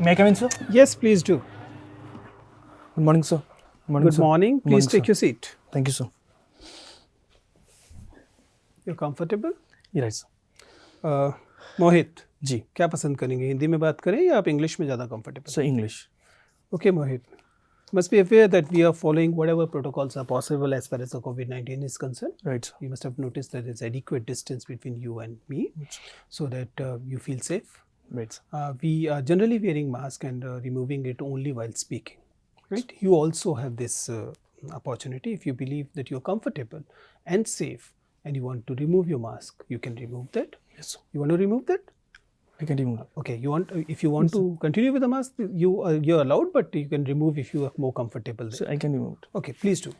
May I come in, sir? Yes, please do. Good morning, sir. Good sir. morning. Please take your seat. Thank you, sir. You're comfortable? ये right, sir. Mohit ji क्या पसंद करेंगे, हिंदी में बात करें या आप इंग्लिश में ज़्यादा comfortable? Sir English. Okay, Mohit. Must be aware that we are following whatever protocols are possible as far as the COVID-19 is concerned. Right, sir. You must have noticed that there's adequate distance between you and me, so that you feel safe. Right, sir. We are generally wearing mask and removing it only while speaking. Right? You also have this opportunity. If you believe that you're comfortable and safe and you want to remove your mask, you can remove that. Yes, sir. You want to remove that? I can remove. Okay. You want if you want to continue with the mask, you're allowed, but you can remove if you are more comfortable. Sir, I can remove it. Okay, please do.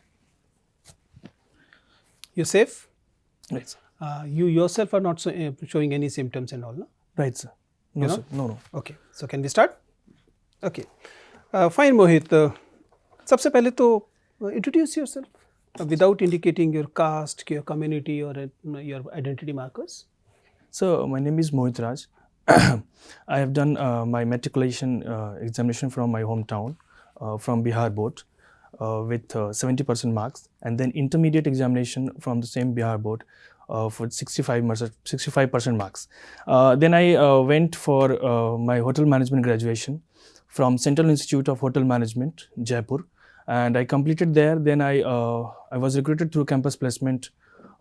You're safe. Right, sir. You yourself are not showing any symptoms and all, no? Right, sir. No, You're sir. No. Okay. So can we start? Okay. Fine, Mohit. सबसे पहले तो introduce yourself without indicating your caste, your community, or your identity markers. So my name is Mohit Raj. I have done my matriculation examination from my hometown, from Bihar board, with 70% marks, and then intermediate examination from the same Bihar board for 65% marks. Then I went for my hotel management graduation from Central Institute of Hotel Management, Jaipur, and I completed there. Then I was recruited through campus placement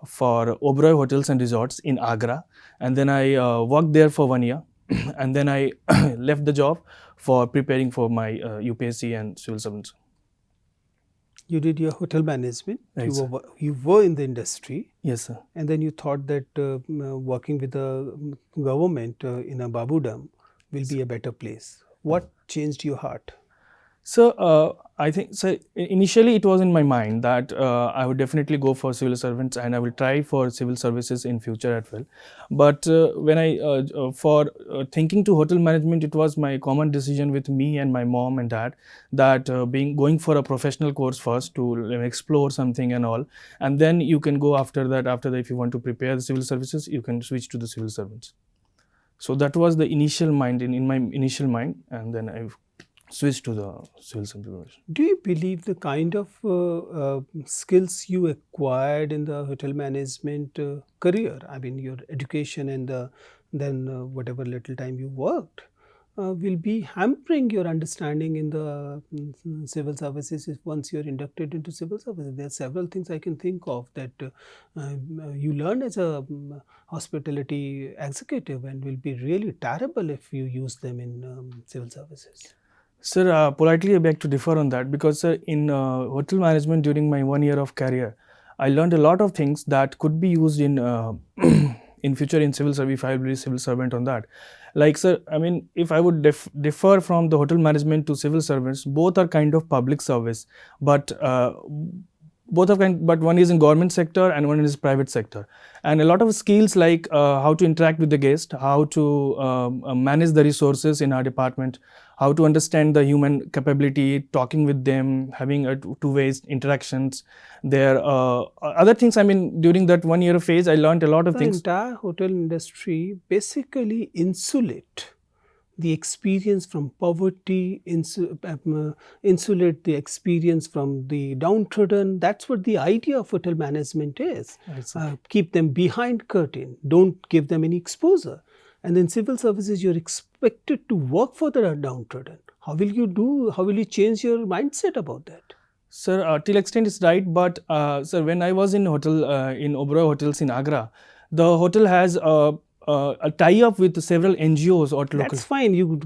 for Oberoi Hotels and Resorts in Agra, and then I worked there for 1 year, and then I left the job for preparing for my UPSC and civil servants. You did your hotel management. Right, you were in the industry. Yes, sir. And then you thought that working with the government in a babudam will be a better place. What changed your heart? So I think, so initially it was in my mind that I would definitely go for civil servants and I will try for civil services in future as well. But when I for thinking to hotel management, it was my common decision with me and my mom and dad that going for a professional course first to explore something and all, and then you can go after that if you want to prepare the civil services, you can switch to the civil servants. So that was the initial mind in my initial mind, and then I switch to the civil service. Do you believe the kind of skills you acquired in the hotel management career, I mean your education and then whatever little time you worked, will be hampering your understanding in the civil services once you're inducted into civil services? There are several things I can think of that you learn as a hospitality executive and will be really terrible if you use them in civil services. Sir, politely I beg to differ on that because in hotel management during my 1 year of career, I learned a lot of things that could be used in in future in civil service if I will be a civil servant on that. Like, sir, I mean, if I would differ from the hotel management to civil servants, both are kind of public service, but but one is in government sector and one is private sector, and a lot of skills like how to interact with the guest, how to manage the resources in our department, how to understand the human capability, talking with them, having a two-way interactions. There other things. I mean, during that 1 year phase, I learned a lot of things. The entire hotel industry basically insulate the experience from poverty, insulate the experience from the downtrodden. That's what the idea of hotel management is. Keep them behind curtain, don't give them any exposure. And in civil services, you're expected to work for the downtrodden. How will you change your mindset about that? Sir, till extent is right, but sir, when I was in hotel, in Oberoi Hotels in Agra, the hotel has a tie-up with several NGOs or local. That's fine. You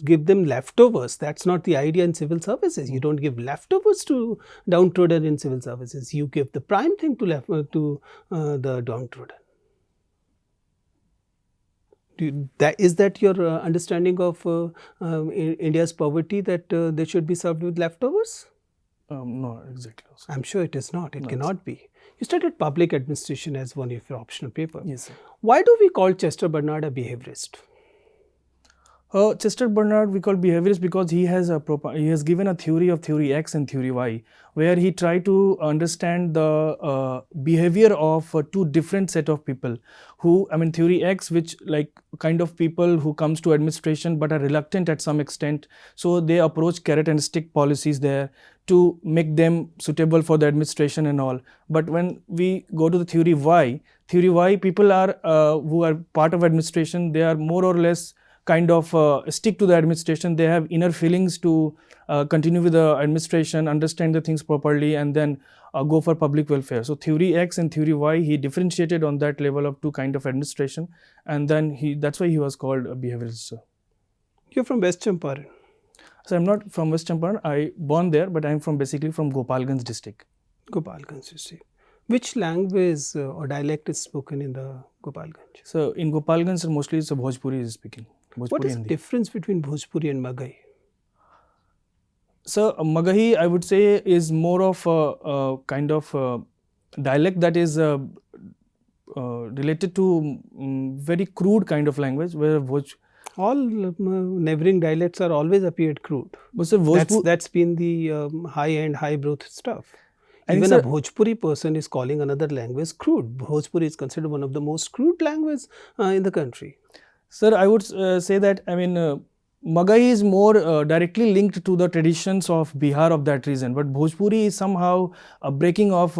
give them leftovers. That's not the idea in civil services. You don't give leftovers to downtrodden in civil services. You give the prime thing to the downtrodden. Is that your understanding of India's poverty, that they should be served with leftovers? No, exactly. I'm sure it is not. It cannot be. You studied public administration as one of your optional paper. Yes, sir. Why do we call Chester Barnard a behaviorist? Chester Bernard we call behaviorist because he has he has given a theory of theory X and theory Y, where he tried to understand the behavior of two different set of people. Who, I mean, theory X, which like kind of people who comes to administration but are reluctant at some extent, so they approach carrot and stick policies there to make them suitable for the administration and all. But when we go to the theory Y people are who are part of administration, they are more or less kind of stick to the administration. They have inner feelings to continue with the administration, understand the things properly, and then go for public welfare. So theory X and theory Y, he differentiated on that level of two kind of administration, and then that's why he was called a behaviorist. You're from West Champaran. So I'm not from West Champaran. I born there, but I'm from basically from Gopalganj district. Gopalganj district. Which language or dialect is spoken in the Gopalganj? So in Gopalganj, sir, mostly it's a Bhojpuri is speaking. Bhojpuri What is the Hindi. difference between Bhojpuri and Maghai? So Magahi, I would say, is more of a kind of dialect that is related to very crude kind of language, where All neighboring dialects are always appeared crude. but sir, That's been the high-end, high-growth stuff. I think, Even a sir, Bhojpuri person is calling another language crude. Bhojpuri is considered one of the most crude languages in the country. Sir, I would say that, I mean, Magahi is more directly linked to the traditions of Bihar of that region, but Bhojpuri is somehow a breaking of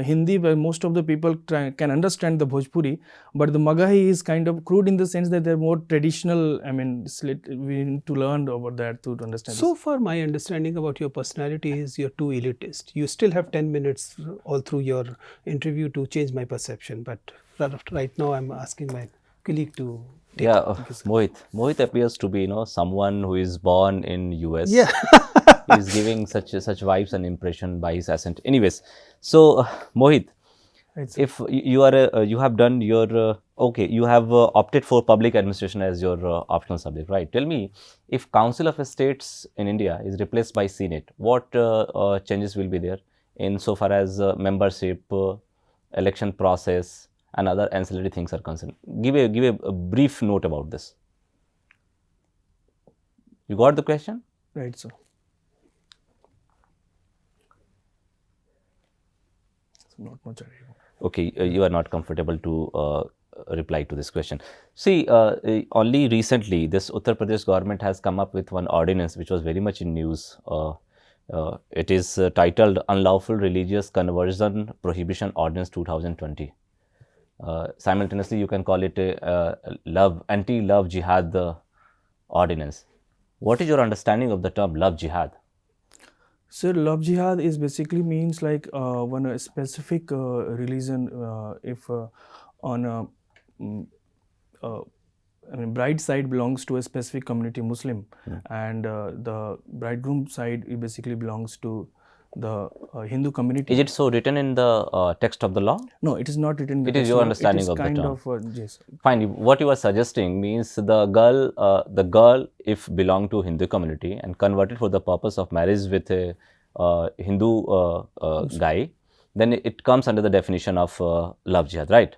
Hindi, where most of the people can understand the Bhojpuri, but the Magahi is kind of crude in the sense that they're more traditional. I mean, we need to learn about that to understand. So far, my understanding about your personality is you're too elitist. You still have 10 minutes all through your interview to change my perception, but right now I'm asking my colleague to Yeah, Mohit appears to be, someone who is born in US. Yeah. He's giving such vibes and impression by his accent. Anyways, so Mohit, Right, if you are you have done your okay, you have opted for public administration as your optional subject, right? Tell me, if Council of Estates in India is replaced by Senate, what changes will be there in so far as membership, election process, and other ancillary things are concerned? Give a brief note about this. You got the question? Right, sir. Not much idea. Okay, you are not comfortable to reply to this question. See, only recently this Uttar Pradesh government has come up with one ordinance which was very much in news. It is titled Unlawful Religious Conversion Prohibition Ordinance 2020. Simultaneously, you can call it a anti-love jihad ordinance. What is your understanding of the term love jihad? Sir, love jihad is basically means like when a specific religion, if on a I mean, bride side belongs to a specific community, Muslim, and the bridegroom side it basically belongs to the Hindu community. Is it so written in the text of the law? No, it is not written. In the It is text your law. understanding it is of the kind term. of yes. Fine. What you are suggesting means the girl, if belong to Hindu community and converted for the purpose of marriage with a Hindu guy, then it comes under the definition of love jihad, right?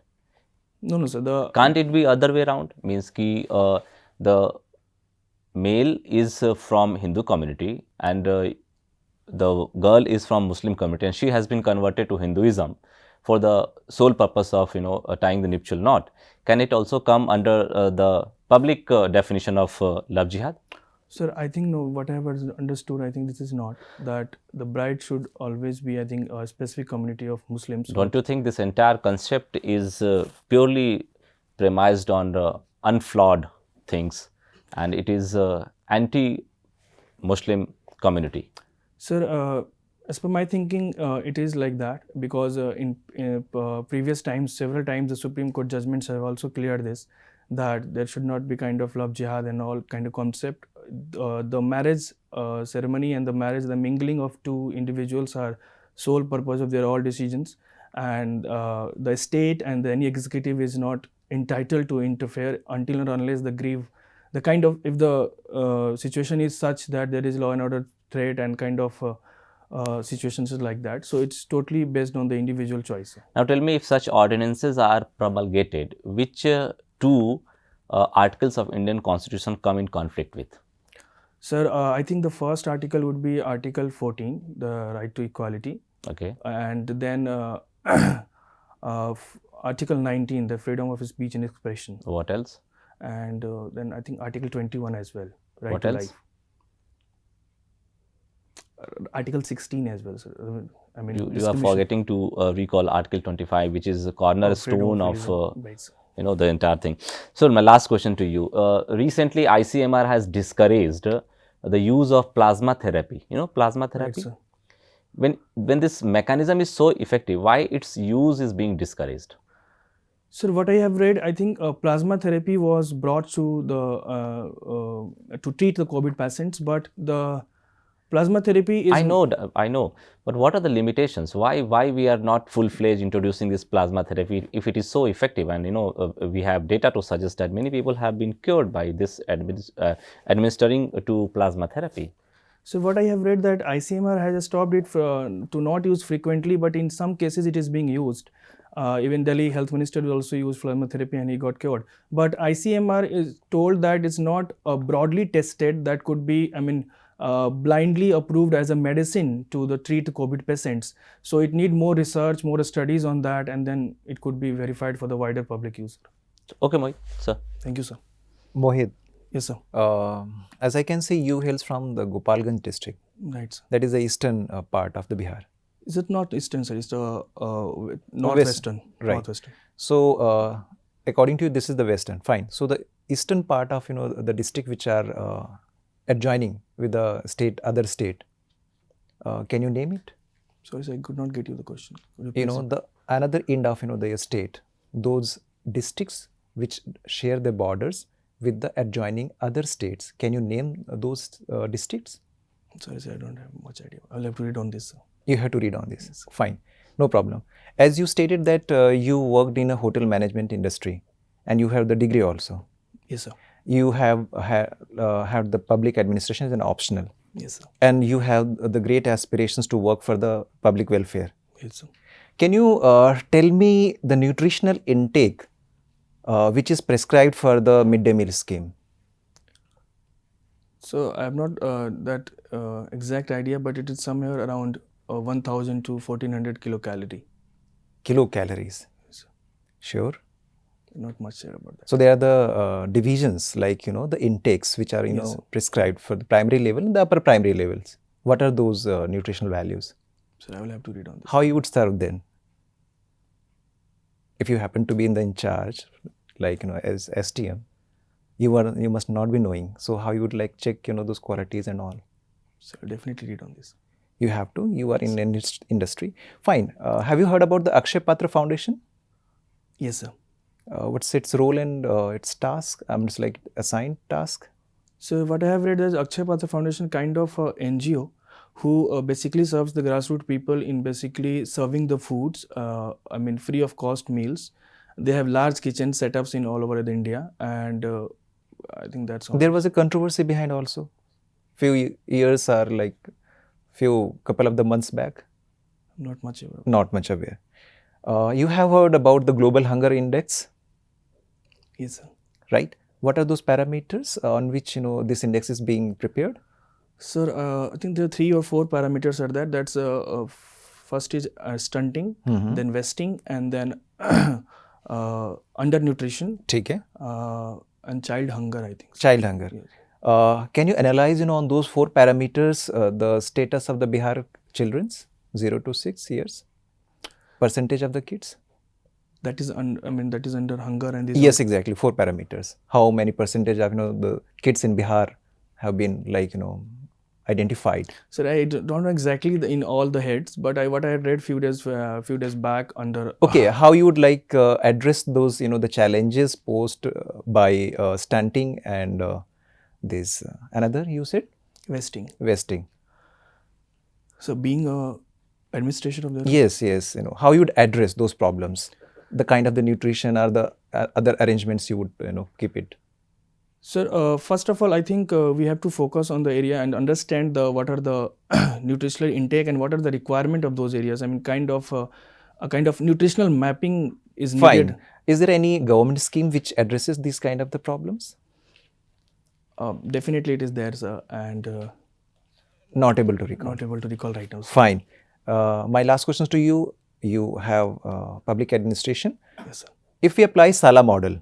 No, sir. Can't it be other way around? Means ki the male is from Hindu community and the girl is from Muslim community and she has been converted to Hinduism for the sole purpose of tying the nuptial knot. Can it also come under the public definition of love jihad? Sir, I think no. What I have understood, I think this is not that the bride should always be, I think, a specific community of Muslims. Don't you think this entire concept is purely premised on unflawed things and it is anti-Muslim community? Sir, as per my thinking, it is like that because in previous times, several times, the Supreme Court judgments have also cleared this, that there should not be kind of love jihad and all kind of concept. The marriage ceremony and the mingling of two individuals are sole purpose of their all decisions, and the state and any executive is not entitled to interfere until and unless if the situation is such that there is law and order threat and kind of situations like that. So it's totally based on the individual choice. Now tell me, if such ordinances are promulgated, which two articles of Indian Constitution come in conflict with? Sir, I think the first article would be Article 14, the right to equality, Okay. and then Article 19, the freedom of speech and expression, What else? and then I think Article 21 as well, right What to else? life. Article 16 as well, sir. I mean, You are discrimination. forgetting to recall Article 25, which is the Freedom cornerstone of religion. Right, sir. the entire thing. So my last question to you: recently, ICMR has discouraged the use of plasma therapy. You know, plasma Right, therapy. sir. When this mechanism is so effective, why its use is being discouraged? Sir, what I have read, I think plasma therapy was brought to the to treat the COVID patients, but the plasma therapy is I know, but what are the limitations? Why we are not full-fledged introducing this plasma therapy if it is so effective? And we have data to suggest that many people have been cured by this administering to plasma therapy. So what I have read that ICMR has stopped it to not use frequently, but in some cases it is being used. Even Delhi Health Minister will also use plasma therapy and he got cured. But ICMR is told that it's not broadly tested, that could be, blindly approved as a medicine to treat COVID patients. So it need more research, more studies on that, and then it could be verified for the wider public use. Okay, Mohit, sir. Thank you, sir. Mohit, Yes, sir. as I can see, you hails from the Gopalganj district. Right, sir. That is the eastern part of the Bihar. Is it not eastern, sir? It's the northwestern. Right. Northwestern. So, according to you, this is the western. Fine. So, the eastern part of the district which are adjoining with the state, other state. Can you name it? Sorry, sir, I could not get you the question. Could You please, know, sir? the another end of the state, those districts which share the borders with the adjoining other states. Can you name those districts? Sorry, sir, I don't have much idea. I'll have to read on this, sir. You have to read on this. Fine, no problem. As you stated that you worked in a hotel management industry, and you have the degree also. Yes, sir. You have had the public administration as an optional, Yes, sir. and you have the great aspirations to work for the public welfare. Yes, sir. Can you tell me the nutritional intake which is prescribed for the midday meal scheme? So I have not that exact idea, but it is somewhere around 1,000 to 1,400 kilocalorie. Kilocalories. Yes, sir. Sure. Not much sure about that. So there are the divisions, like the intakes which are Yes, sir. prescribed for the primary level and the upper primary levels. What are those nutritional values? So I will have to read on this. How you would serve then? If you happen to be in charge, like as STM, you must not be knowing. So how you would check those qualities and all? So I'll definitely read on this. You have to. You are in industry. Fine. Have you heard about the Akshay Patra Foundation? Yes, sir. What's its role and its task? It's like assigned task. So what I have read is Akshay Patra Foundation kind of NGO who basically serves the grassroots people in basically serving the foods, free of cost meals. They have large kitchen setups in all over India, and I think that's all. There was a controversy behind also. Few years or couple of the months back. Not much aware. Not much aware. You have heard about the Global Hunger Index, Yes, sir. right? What are those parameters on which this index is being prepared? Sir, I think there are 3 or 4 parameters are there. That's first is stunting, then wasting, and then undernutrition, ठीक है. and child hunger, I think. Child hunger. Yes. Can you analyze on those 4 parameters the status of the Bihar children's 0 to 6 years? Percentage of the kids? That is that is under hunger and this. Yes, exactly. 4 parameters. How many percentage of the kids in Bihar have been identified? Sir, I don't know exactly in all the heads, but what I had read few days back under. Okay, how you would address those the challenges posed by stunting and this another you said Wasting. wasting. So being a administration of the. Yes. How you would address those problems, the kind of the nutrition or the other arrangements you would keep it. Sir, first of all, I think we have to focus on the area and understand what are the nutritional intake and what are the requirement of those areas. I mean, a kind of nutritional mapping is Fine. needed. Is there any government scheme which addresses these kind of the problems? Definitely it is there, sir, and Not able to recall. not able to recall right now. Sir. Fine. My last question to you. You have public administration. Yes, sir. If we apply Sala model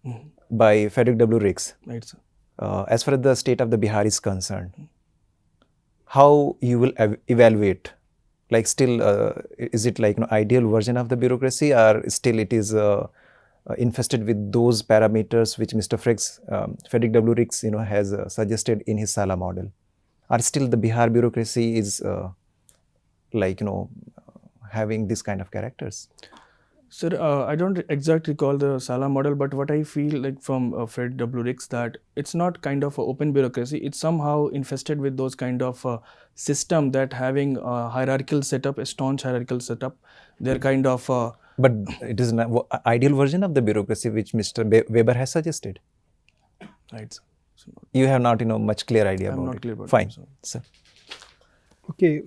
Mhm. by Frederick W. Riggs, Right, sir. as far as the state of the Bihar is concerned, how you will evaluate? Like still, is it like ideal version of the bureaucracy, or still it is infested with those parameters which Mr. Frederick W. Riggs, has suggested in his Sala model? Or still the Bihar bureaucracy is having this kind of characters? Sir, I don't exactly recall the Sala model, but what I feel like from Fred W. Riggs that it's not kind of a open bureaucracy. It's somehow infested with those kind of system that having a hierarchical setup, a staunch hierarchical setup. They're kind of But it is an ideal version of the bureaucracy which Mr. Weber has suggested. right. Sir. So You have not much clear idea I'm about not it. clear about Fine, it, so. sir. Okay.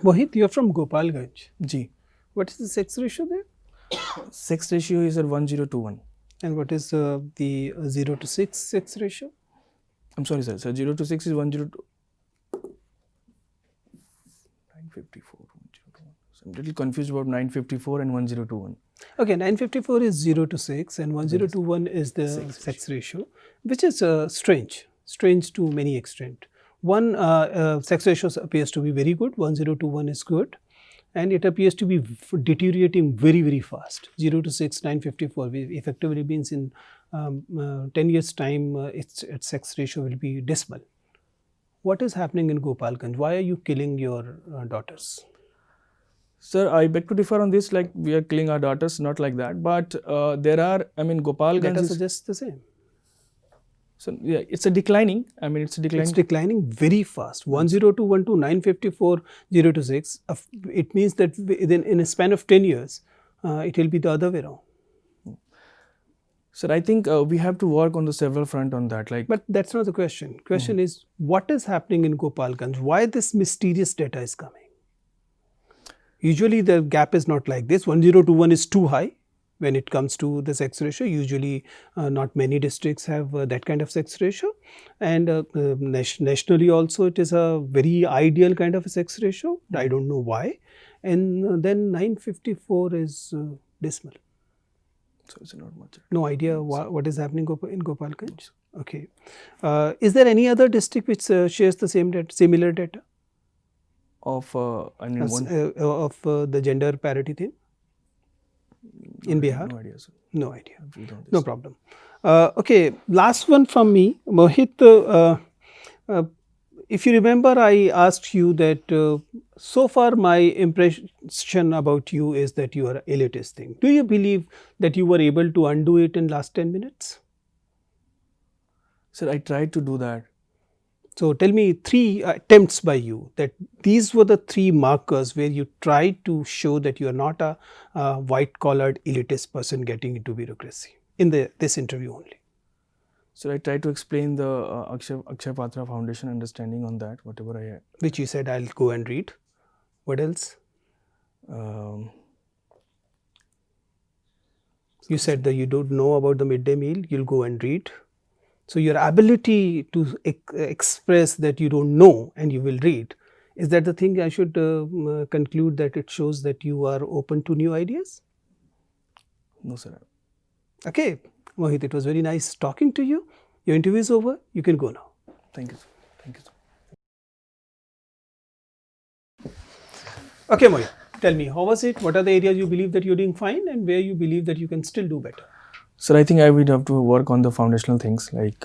Mohit, you're from Gopalganj. G. What is the sex ratio there? Sex ratio is at 1021. And what is the 0 to 6 sex ratio? I'm sorry, sir. So 0 to 6 is 102. 954, 1021. So I'm a little confused about 954 and 1021. Okay, 954 is 0 to 6 and 1021 is the sex ratio, which is strange to many extent. One sex ratio appears to be very good, 1021 is good, and it appears to be deteriorating very, very fast. 0 to 6, 954 effectively means in 10 years' time, its sex ratio will be dismal. What is happening in Gopalganj? Why are you killing your daughters? Sir, I beg to differ on this. Like we are killing our daughters, not like that. But there are, Gopalganj Data is, suggests the same. so yeah, it's a declining. It's a declining. It's declining very fast. 1021 to 954, 0 to 6. It means that within in a span of 10 years, it will be the other way around. Sir, I think we have to work on the several front on that. Like, But that's not the question. Question is, what is happening in Gopalganj? Why this mysterious data is coming? Usually the gap is not like this. 1021 is too high when it comes to the sex ratio. Usually not many districts have that kind of sex ratio. And nationally also it is a very ideal kind of a sex ratio. I don't know why. And then 954 is dismal. so it's not much. No idea what is happening in Gopalganj. Okay. Is there any other district which shares the same data, similar data Of of the gender parity thing in Bihar? No idea, sir. No idea. We don't No problem. Okay, last one from me, Mohit. If you remember, I asked you that so far my impression about you is that you are an elitist thing. Do you believe that you were able to undo it in last 10 minutes? Sir, I tried to do that. So tell me 3 attempts by you that these were the 3 markers where you tried to show that you are not a white-collared elitist person getting into bureaucracy in this interview only. So I tried to explain the Akshay Patra Foundation understanding on that, whatever I had. Which you said I'll go and read. What else? You said that you don't know about the midday meal, you'll go and read. So your ability to express that you don't know and you will read, is that the thing I should conclude that it shows that you are open to new ideas? No, sir. Okay, Mohit, it was very nice talking to you. Your interview is over. You can go now. Thank you, sir. Thank you, sir. Okay, Mohit, tell me, how was it? What are the areas you believe that you're doing fine and where you believe that you can still do better? Sir, I think I would have to work on the foundational things like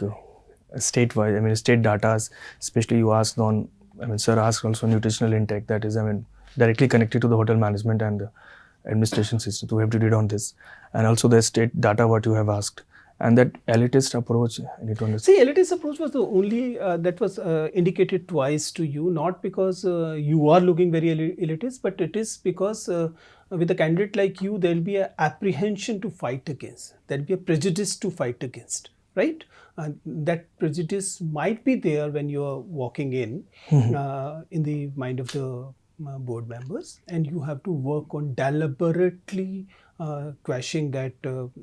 state-wise, state data, especially you asked on, sir asked also nutritional intake, that is, directly connected to the hotel management and the administration system. So we have to read on this. And also the state data, what you have asked. And that elitist approach, I need to understand. See, elitist approach was the only that was indicated twice to you, not because you are looking very elitist, but it is because with a candidate like you, there will be an apprehension to fight against. There will be a prejudice to fight against, right? That prejudice might be there when you are walking in the mind of the board members, and you have to work on deliberately quashing that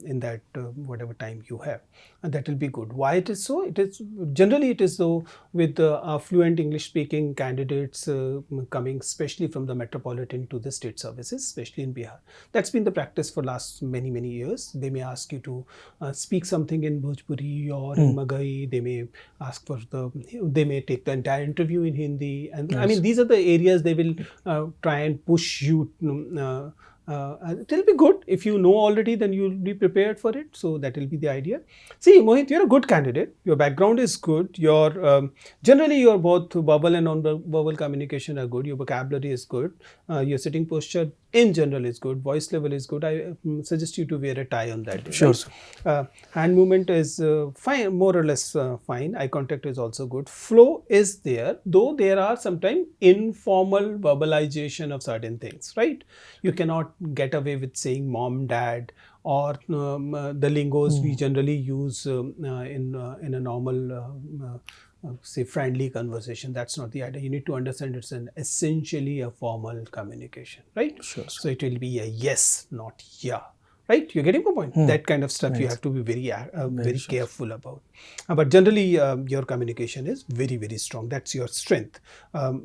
in that whatever time you have, and that will be good. Why it is so? It is generally so with fluent English speaking candidates coming especially from the metropolitan to the state services, especially in Bihar. That's been the practice for last many years. They may ask you to speak something in Bhojpuri or in Maghai. They may ask for they may take the entire interview in Hindi, and I mean these are the areas they will try and push you. It will be good if you know already, then you'll be prepared for it. So that will be the idea. See, Mohit, you're a good candidate. Your background is good. Your generally your both verbal and non-verbal communication are good. Your vocabulary is good. Your sitting posture in general is good. Voice level is good. I suggest you to wear a tie on that day. Sure, Right? Hand movement is fine, more or less fine. Eye contact is also good. Flow is there, though there are sometimes informal verbalization of certain things, right? You cannot get away with saying mom, dad, or the lingos we generally use in a normal say friendly conversation. That's not the idea. You need to understand it's essentially a formal communication, right? Sure. So it will be a yes, not yeah. Right? You're getting my point? That kind of stuff you have to be very careful about. But generally, your communication is very strong. That's your strength.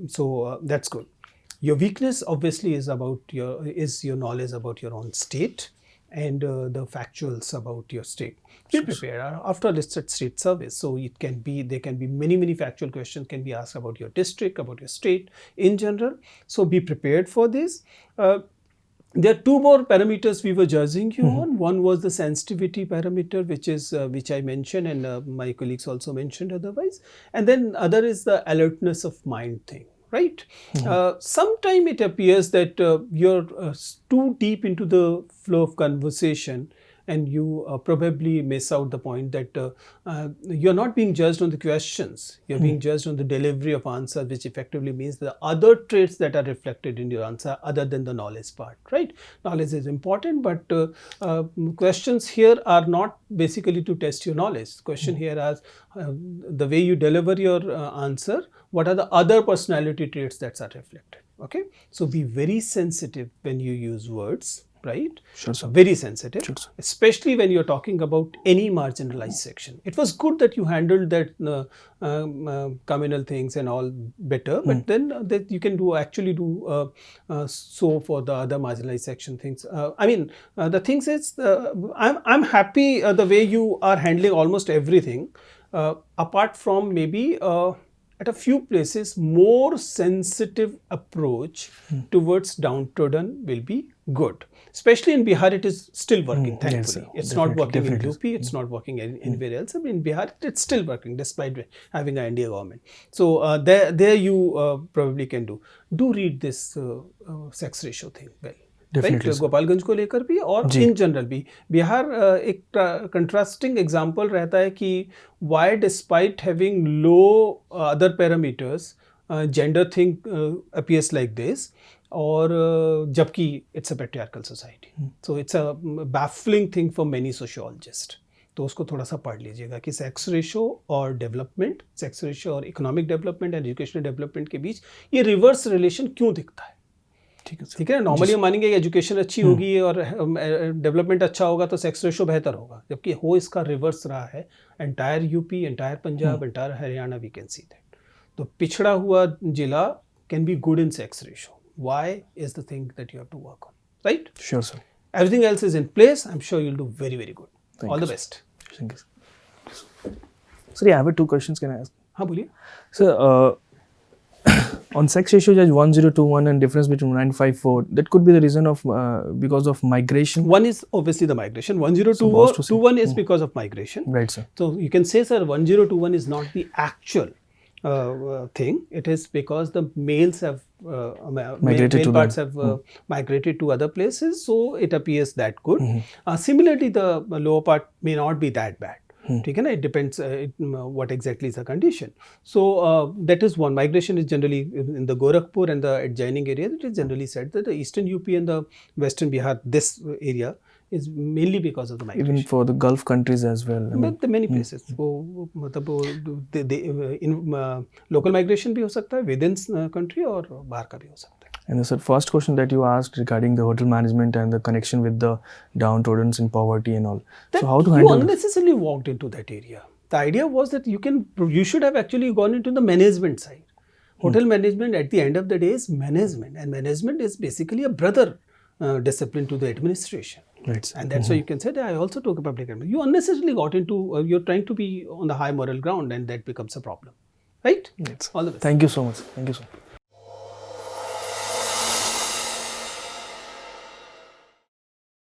So that's good. Your weakness obviously is your knowledge about your own state and the factuals about your state. Be prepared after a listed state service. So there can be many factual questions can be asked about your district, about your state in general. So be prepared for this. There are two more parameters we were judging you on. One was the sensitivity parameter, which I mentioned, and my colleagues also mentioned otherwise. And then other is the alertness of mind thing, right? Sometime it appears that you're too deep into the flow of conversation, and you probably miss out the point that you're not being judged on the questions. You're being judged on the delivery of answer, which effectively means the other traits that are reflected in your answer other than the knowledge part, right? Knowledge is important, but questions here are not basically to test your knowledge. Question here is the way you deliver your answer, what are the other personality traits that are reflected, okay? So be very sensitive when you use words. Right? Sure, sir. Very sensitive, Sure, sir. especially when you're talking about any marginalized section. It was good that you handled that communal things and all better, but then that you can actually do so for the other marginalized section things. The things is, I'm happy the way you are handling almost everything, apart from maybe at a few places, more sensitive approach towards downtrodden will be good. Especially in Bihar, it is still working, thankfully. Yes, sir. It's not working in Definitely. UP, it's not working anywhere else. I mean, in Bihar, it's still working despite having an India government. So there you probably can do. Do read this sex ratio thing well. Definitely, Right? sir. Gopalganj को लेकर भी और in general भी बिहार एक contrasting example रहता है कि why despite having low other parameters gender thing appears like this और जबकि it's a patriarchal society so it's a baffling thing for many sociologist तो उसको थोड़ा सा पढ़ लीजिएगा कि सेक्स रेशो और डेवलपमेंट, सेक्स रेशो और economic development and educational development के बीच ये रिवर्स रिलेशन क्यों दिखता है. ठीक है. नॉर्मली हम मानेंगे एजुकेशन अच्छी होगी और डेवलपमेंट अच्छा होगा तो सेक्स रेशो बेहतर होगा, जबकि हो इसका रिवर्स रहा है. Entire UP, entire Punjab, entire Haryana we can see that. तो पिछड़ा हुआ जिला can be good in sex ratio. Why is the thing that you have to work on, right? Sure, sir. Everything else is in place. I'm sure you'll do very good. Thank All you, the sir. best. Thank you. Sir, I have 2 questions. Can I ask? हाँ बोलिए. Sir, on sex ratio as 1021 and difference between 954, that could be the reason of because of migration. One is obviously the migration. Supposed to 1021 say. is because of migration. Right, sir. So you can say, sir, 1021 is not the actual thing. It is because the males have Migrated male to parts have migrated to other places, so it appears that good. Similarly, the lower part may not be that bad. ठीक है ना, it depends what exactly is the condition. So that is one. Migration is generally in the Gorakhpur and the adjoining areas. It is generally said that the eastern UP and the western Bihar, this area is mainly because of the migration. Even for the Gulf countries as well. I mean, But the many places. वो मतलब वो in local migration भी हो सकता है within country और बाहर का भी हो सकता है. And the first question that you asked regarding the hotel management and the connection with the downtrodden in poverty and all. That So how to you handle this? unnecessarily walked into that area. The idea was that you should have actually gone into the management side. Hotel management at the end of the day is management, and management is basically a brother discipline to the administration. Right. And that's why you can say that I also took a public administration. You unnecessarily got into, you're trying to be on the high moral ground, and that becomes a problem. Right? Yes. All the best. Thank you so much. Thank you so much.